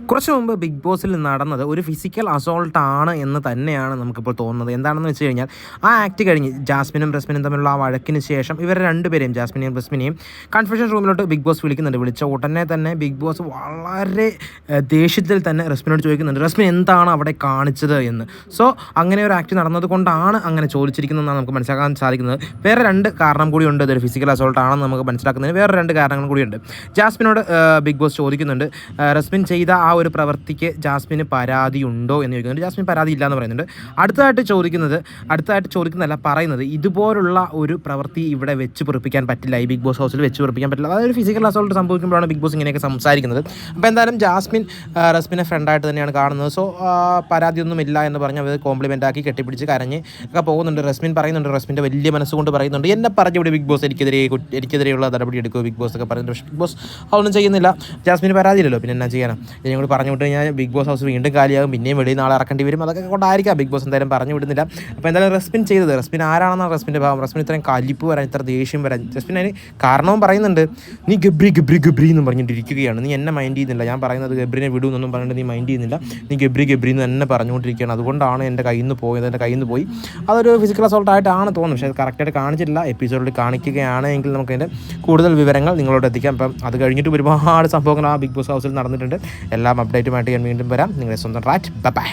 കുറച്ച് മുമ്പ് ബിഗ് ബോസിൽ നടന്നത് ഒരു ഫിസിക്കൽ അസോൾട്ട് ആണ് എന്ന് തന്നെയാണ് നമുക്കിപ്പോൾ തോന്നുന്നത്. എന്താണെന്ന് വെച്ച് കഴിഞ്ഞാൽ ആ ആക്ട് കഴിഞ്ഞ് ജാസ്മിനും റസ്മിനും തമ്മിലുള്ള ആ വഴക്കിന് ശേഷം ഇവരെ രണ്ടുപേരെയും ജാസ്മിനെയും റസ്മിനെയും കൺഫെഷൻ റൂമിലോട്ട് ബിഗ് ബോസ് വിളിക്കുന്നുണ്ട്. വിളിച്ച ഉടനെ തന്നെ ബിഗ് ബോസ് വളരെ ദേഷ്യത്തിൽ തന്നെ റസ്മിനോട് ചോദിക്കുന്നുണ്ട്, റസ്മിൻ എന്താണ് അവിടെ കാണിച്ചത് എന്ന്. സോ അങ്ങനെ ഒരു ആക്ട് നടന്നത് കൊണ്ടാണ് അങ്ങനെ ചോദിച്ചിരിക്കുന്നതെന്നാണ് നമുക്ക് മനസ്സിലാക്കാൻ സാധിക്കുന്നത്. വേറെ രണ്ട് കാരണം കൂടിയുണ്ട് ഇതൊരു ഫിസിക്കൽ അസോൾട്ട് ആണെന്ന് നമുക്ക് മനസ്സിലാക്കുന്നതിന്. വേറെ രണ്ട് കാരണങ്ങൾ കൂടിയുണ്ട്. ജാസ്മിനോട് ബിഗ് ബോസ് ചോദിക്കുന്നുണ്ട്, റസ്മിൻ ചെയ്ത ആ ഒരു പ്രവൃത്തിക്ക് ജാസ്മിന് പരാതി ഉണ്ടോ എന്ന് ചോദിക്കുന്നുണ്ട്. ജാസ്മിൻ പരാതി ഇല്ല എന്ന് പറയുന്നുണ്ട്. അടുത്തതായിട്ട് ചോദിക്കുന്നതല്ല പറയുന്നത്, ഇതുപോലുള്ള ഒരു പ്രവൃത്തി ഇവിടെ വെച്ച് പൊറിപ്പിക്കാൻ പറ്റില്ല, ഈ ബിഗ് ബോസ് ഹൗസിൽ വെച്ച് പൊറിപ്പിക്കാൻ പറ്റില്ല. അതായത് ഒരു ഫിസിക്കൽ അസോൾട്ട് സംഭവിക്കുമ്പോഴാണ് ബിഗ് ബോസ് ഇങ്ങനെയൊക്കെ സംസാരിക്കുന്നത്. അപ്പോൾ എന്തായാലും ജാസ്മിൻ റസ്മിനെ ഫ്രണ്ടായിട്ട് തന്നെയാണ് കാണുന്നത്. സോ പരാതിയൊന്നുമില്ല എന്ന് പറഞ്ഞ് അവർ കോംപ്ലിമെൻ്റ് ആക്കി കെട്ടിപ്പിടിച്ച് കരഞ്ഞ് ഒക്കെ പോകുന്നുണ്ട്. റസ്മിൻ പറയുന്നുണ്ട്, റസ്മിൻ്റെ വലിയ മനസ്സുകൊണ്ട് പറയുന്നുണ്ട്, എന്നെ പറഞ്ഞു ഇവിടെ ബിഗ് ബോസ് എനിക്കെതിരെയുള്ള നടപടി എടുക്കുമോ ബിഗ് ബോസ് ഒക്കെ പറയുന്നുണ്ട്. പക്ഷേ ബിഗ് ബോസ് അതൊന്നും ചെയ്യുന്നില്ല. ജാസ്മിന് പരാതിയില്ലല്ലോ, പിന്നെ എന്നാ ചെയ്യാനാണ്. ഇതിനെ കൂടി പറഞ്ഞു വിട്ട് കഴിഞ്ഞാൽ ബിഗ് ബോസ് ഹൗസ് വീണ്ടും കാലിയാകും, പിന്നെയും വെളിയിൽ നാളെ ഇറക്കേണ്ടി വരും. അതൊക്കെ കൊണ്ടായിരിക്കാം ബിഗ് ബോസ് എന്തായാലും പറഞ്ഞു വിടുന്നില്ല. അപ്പോൾ എന്തായാലും റസ്മിൻ ആരാണെന്നാണ് റസ്മിൻ്റെ ഭാവം. റസ്മിൻ ഇത്രയും കലിപ്പ് വരാൻ, ഇത്ര ദേഷ്യം വരാൻ റസ്മിൻ അതിന് കാരണവും പറയുന്നുണ്ട്. നീ ഗബ്രി എന്ന് പറഞ്ഞിട്ടിരിക്കുകയാണ്, നീ എന്നെ മൈൻഡ് ചെയ്യുന്നില്ല, ഞാൻ പറയുന്നത് ഗബ്രിനെ വിടുമെന്നൊന്നും പറഞ്ഞിട്ട് നീ മൈൻഡ് ചെയ്യുന്നില്ല, നീ ഗബ്രി എന്ന് തന്നെ പറഞ്ഞുകൊണ്ടിരിക്കുകയാണ്, അതുകൊണ്ടാണ് എൻ്റെ കയ്യിൽ നിന്ന് പോയി. അതൊരു ഫിസിക്കൽ അസോൾട്ട് ആയിട്ടാണ് തോന്നുന്നത്. പക്ഷേ അത് കറക്റ്റായിട്ട് കാണിച്ചിട്ടില്ല. എപ്പിസോഡിൽ കാണിക്കുകയാണെങ്കിൽ നമുക്കതിൻ്റെ കൂടുതൽ വിവരങ്ങൾ നിങ്ങളോട് എത്തിക്കാം. അപ്പം അത് കഴിഞ്ഞിട്ട് ഒരുപാട് സംഭവങ്ങൾ ആ ബിഗ് ബോസ് ഹൗസിൽ നടന്നിട്ടുണ്ട്. എല്ലാം അപ്ഡേറ്റുമായിട്ട് ഞാൻ വീണ്ടും വരാം. നിങ്ങളുടെ സ്വന്തം റാറ്റ്. ബൈ.